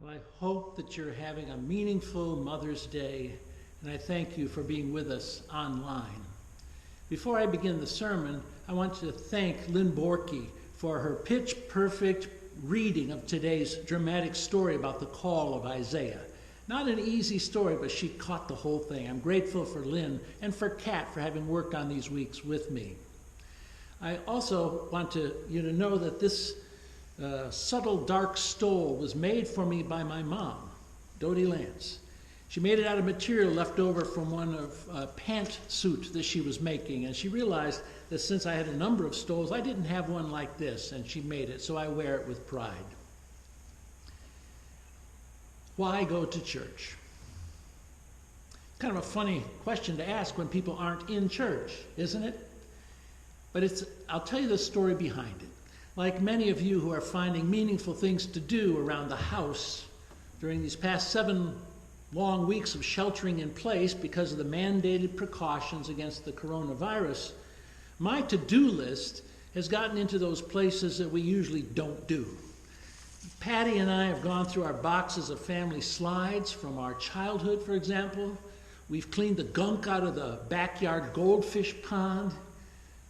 Well, I hope that you're having a meaningful Mother's Day, and I thank you for being with us online. Before I begin the sermon, I want to thank Lynn Borkey for her pitch-perfect reading of today's dramatic story about the call of Isaiah. Not an easy story, but she caught the whole thing. I'm grateful for Lynn and for Kat for having worked on these weeks with me. I also want you to know that this subtle dark stole was made for me by my mom, Dodie Lance. She made it out of material left over from one of a pantsuit that she was making, and she realized that since I had a number of stoles, I didn't have one like this, and she made it, so I wear it with pride. Why go to church? Kind of a funny question to ask when people aren't in church, isn't it? But I'll tell you the story behind it. Like many of you who are finding meaningful things to do around the house during these past 7 long weeks of sheltering in place because of the mandated precautions against the coronavirus, my to-do list has gotten into those places that we usually don't do. Patty and I have gone through our boxes of family slides from our childhood, for example. We've cleaned the gunk out of the backyard goldfish pond.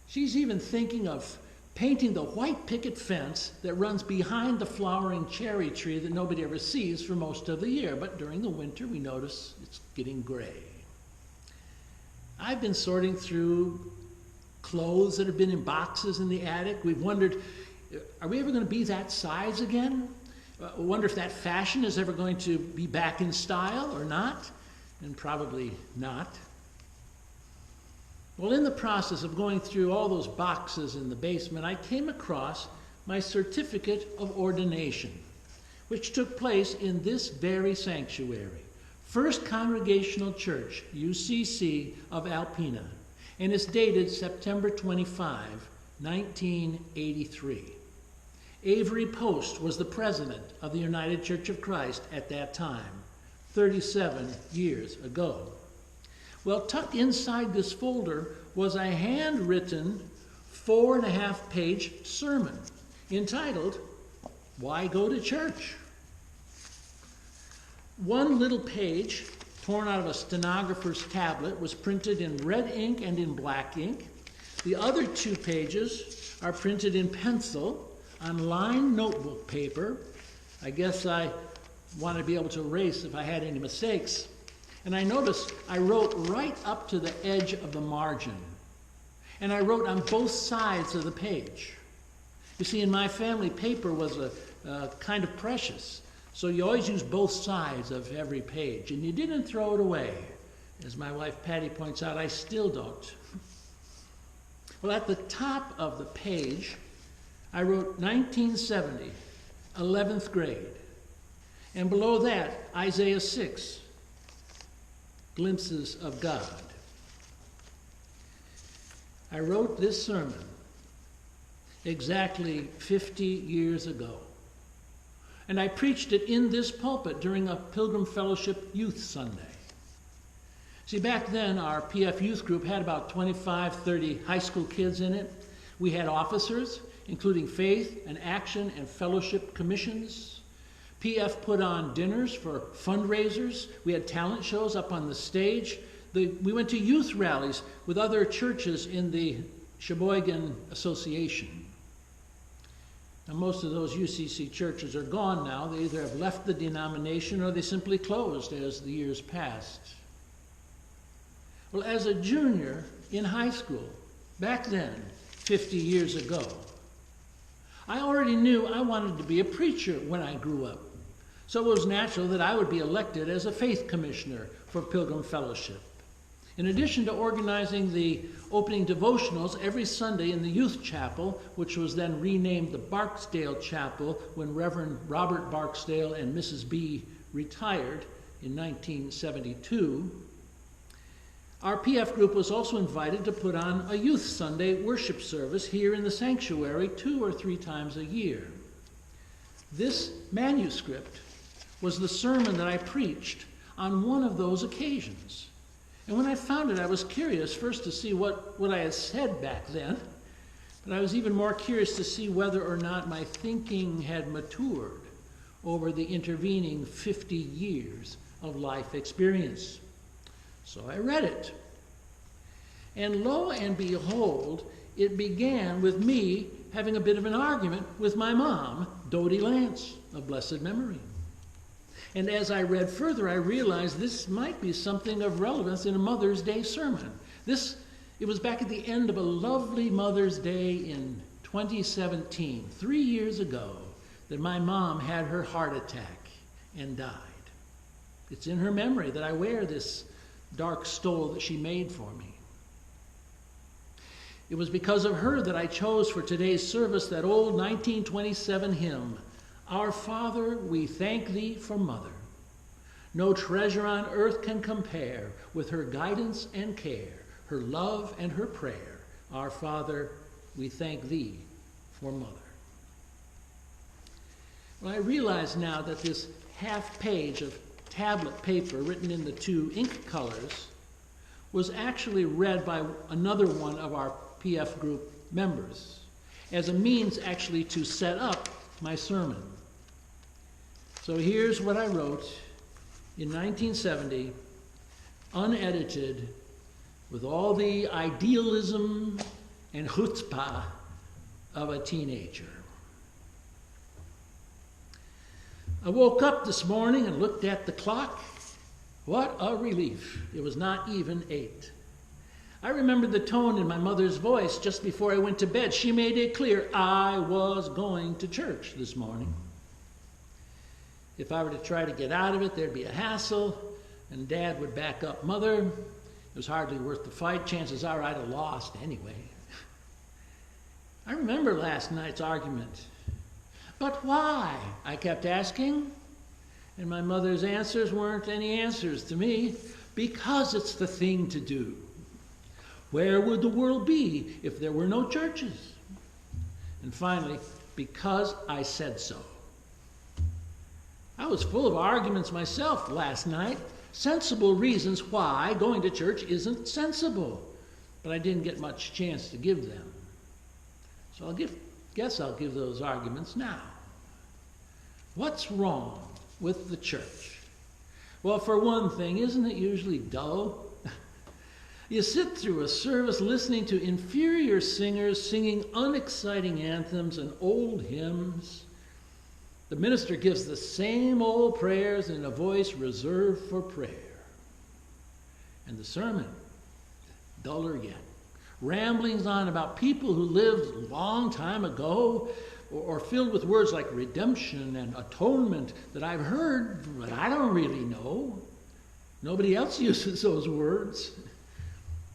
She's even thinking of painting the white picket fence that runs behind the flowering cherry tree that nobody ever sees for most of the year, but during the winter we notice it's getting gray. I've been sorting through clothes that have been in boxes in the attic. We've wondered, are we ever going to be that size again? I wonder if that fashion is ever going to be back in style or not, and probably not. Well, in the process of going through all those boxes in the basement, I came across my certificate of ordination, which took place in this very sanctuary, First Congregational Church, UCC of Alpena, and it's dated September 25, 1983. Avery Post was the president of the United Church of Christ at that time, 37 years ago. Well, tucked inside this folder was a handwritten 4.5-page sermon entitled, Why Go to Church? One little page, torn out of a stenographer's tablet, was printed in red ink and in black ink. The other 2 pages are printed in pencil on lined notebook paper. I guess I wanted to be able to erase if I had any mistakes. And I noticed I wrote right up to the edge of the margin. And I wrote on both sides of the page. You see, in my family, paper was a kind of precious. So you always use both sides of every page. And you didn't throw it away. As my wife Patty points out, I still don't. Well, at the top of the page, I wrote 1970, 11th grade. And below that, Isaiah 6. Glimpses of God. I wrote this sermon exactly 50 years ago, and I preached it in this pulpit during a Pilgrim Fellowship Youth Sunday. See, back then our PF youth group had about 25, 30 high school kids in it. We had officers, including faith and action and fellowship commissions. PF put on dinners for fundraisers. We had talent shows up on the stage. We went to youth rallies with other churches in the Sheboygan Association. Now, most of those UCC churches are gone now. They either have left the denomination or they simply closed as the years passed. Well, as a junior in high school, back then, 50 years ago, I already knew I wanted to be a preacher when I grew up. So it was natural that I would be elected as a faith commissioner for Pilgrim Fellowship. In addition to organizing the opening devotionals every Sunday in the youth chapel, which was then renamed the Barksdale Chapel when Reverend Robert Barksdale and Mrs. B retired in 1972, our PF group was also invited to put on a Youth Sunday worship service here in the sanctuary 2 or 3 times a year. This manuscript was the sermon that I preached on one of those occasions. And when I found it, I was curious first to see what I had said back then, but I was even more curious to see whether or not my thinking had matured, over the intervening 50 years of life experience. So I read it. And lo and behold, it began with me having a bit of an argument with my mom, Dodie Lance, of blessed memory. And as I read further, I realized this might be something of relevance in a Mother's Day sermon. It was back at the end of a lovely Mother's Day in 2017, 3 years ago, that my mom had her heart attack and died. It's in her memory that I wear this dark stole that she made for me. It was because of her that I chose for today's service that old 1927 hymn, Our Father, we thank thee for Mother. No treasure on earth can compare with her guidance and care, her love and her prayer. Our Father, we thank thee for Mother. Well, I realize now that this half page of tablet paper written in the 2 ink colors was actually read by another one of our PF group members as a means actually to set up my sermon. So here's what I wrote in 1970, unedited, with all the idealism and chutzpah of a teenager. I woke up this morning and looked at the clock. What a relief. It was not even 8. I remembered the tone in my mother's voice just before I went to bed. She made it clear I was going to church this morning. If I were to try to get out of it, there'd be a hassle, and Dad would back up Mother. It was hardly worth the fight. Chances are I'd have lost anyway. I remember last night's argument. But why? I kept asking. And my mother's answers weren't any answers to me. Because it's the thing to do. Where would the world be if there were no churches? And finally, because I said so. I was full of arguments myself last night. Sensible reasons why going to church isn't sensible. But I didn't get much chance to give them. So guess I'll give those arguments now. What's wrong with the church? Well, for one thing, isn't it usually dull? You sit through a service listening to inferior singers singing unexciting anthems and old hymns. The minister gives the same old prayers in a voice reserved for prayer. And the sermon, duller yet. Ramblings on about people who lived a long time ago, or filled with words like redemption and atonement that I've heard, but I don't really know. Nobody else uses those words.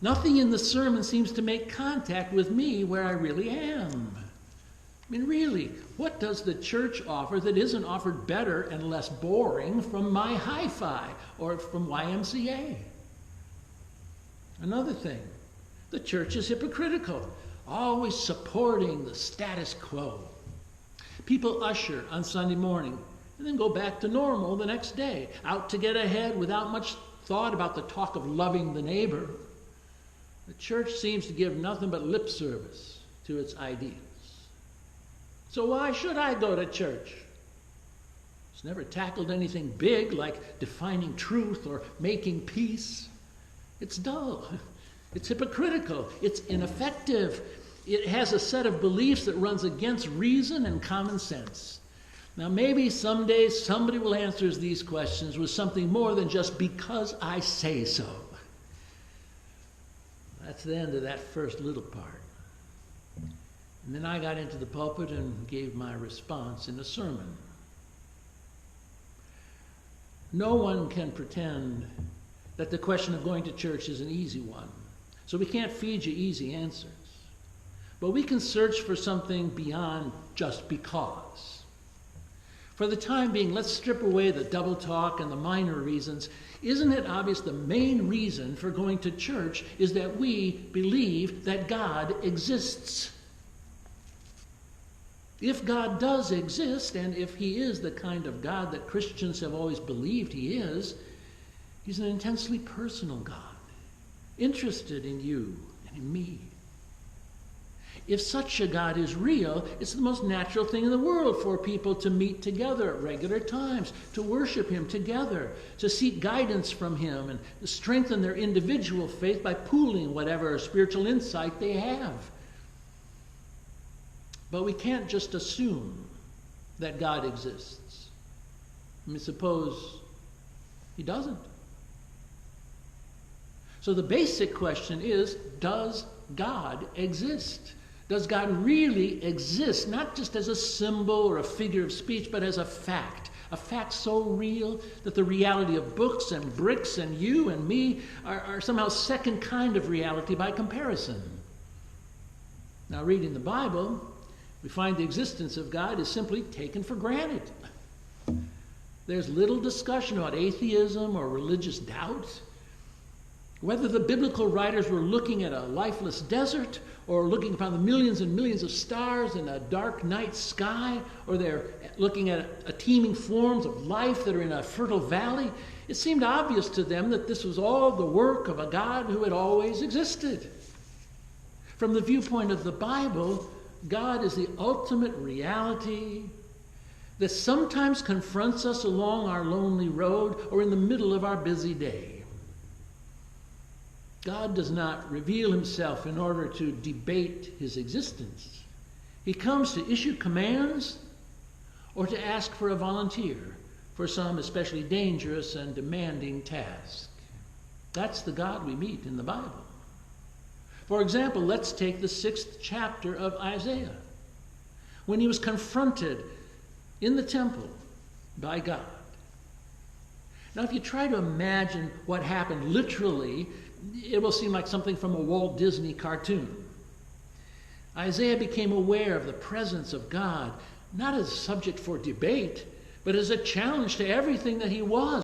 Nothing in the sermon seems to make contact with me where I really am. I mean, really, what does the church offer that isn't offered better and less boring from my hi-fi or from YMCA? Another thing, the church is hypocritical, always supporting the status quo. People usher on Sunday morning and then go back to normal the next day, out to get ahead without much thought about the talk of loving the neighbor. The church seems to give nothing but lip service to its ideals. So why should I go to church? It's never tackled anything big like defining truth or making peace. It's dull. It's hypocritical. It's ineffective. It has a set of beliefs that runs against reason and common sense. Now maybe someday somebody will answer these questions with something more than just because I say so. That's the end of that first little part. And then I got into the pulpit and gave my response in a sermon. No one can pretend that the question of going to church is an easy one. So we can't feed you easy answers. But we can search for something beyond just because. For the time being, let's strip away the double talk and the minor reasons. Isn't it obvious the main reason for going to church is that we believe that God exists? If God does exist, and if he is the kind of God that Christians have always believed he is, he's an intensely personal God, interested in you and in me. if such a God is real, it's the most natural thing in the world for people to meet together at regular times, to worship him together, to seek guidance from him, and to strengthen their individual faith by pooling whatever spiritual insight they have. But we can't just assume that God exists. I mean, suppose he doesn't. So the basic question is, does God exist? Does God really exist, not just as a symbol or a figure of speech, but as a fact so real that the reality of books and bricks and you and me are somehow second kind of reality by comparison? Now, reading the Bible, we find the existence of God is simply taken for granted. There's little discussion about atheism or religious doubt. Whether the biblical writers were looking at a lifeless desert or looking upon the millions and millions of stars in a dark night sky, or they're looking at a teeming forms of life that are in a fertile valley, it seemed obvious to them that this was all the work of a God who had always existed. From the viewpoint of the Bible, God is the ultimate reality that sometimes confronts us along our lonely road or in the middle of our busy day. God does not reveal himself in order to debate his existence. He comes to issue commands or to ask for a volunteer for some especially dangerous and demanding task. That's the God we meet in the Bible. For example, let's take the 6th chapter of Isaiah, when he was confronted in the temple by God. Now, if you try to imagine what happened literally, it will seem like something from a Walt Disney cartoon. Isaiah became aware of the presence of God, not as a subject for debate, but as a challenge to everything that he was.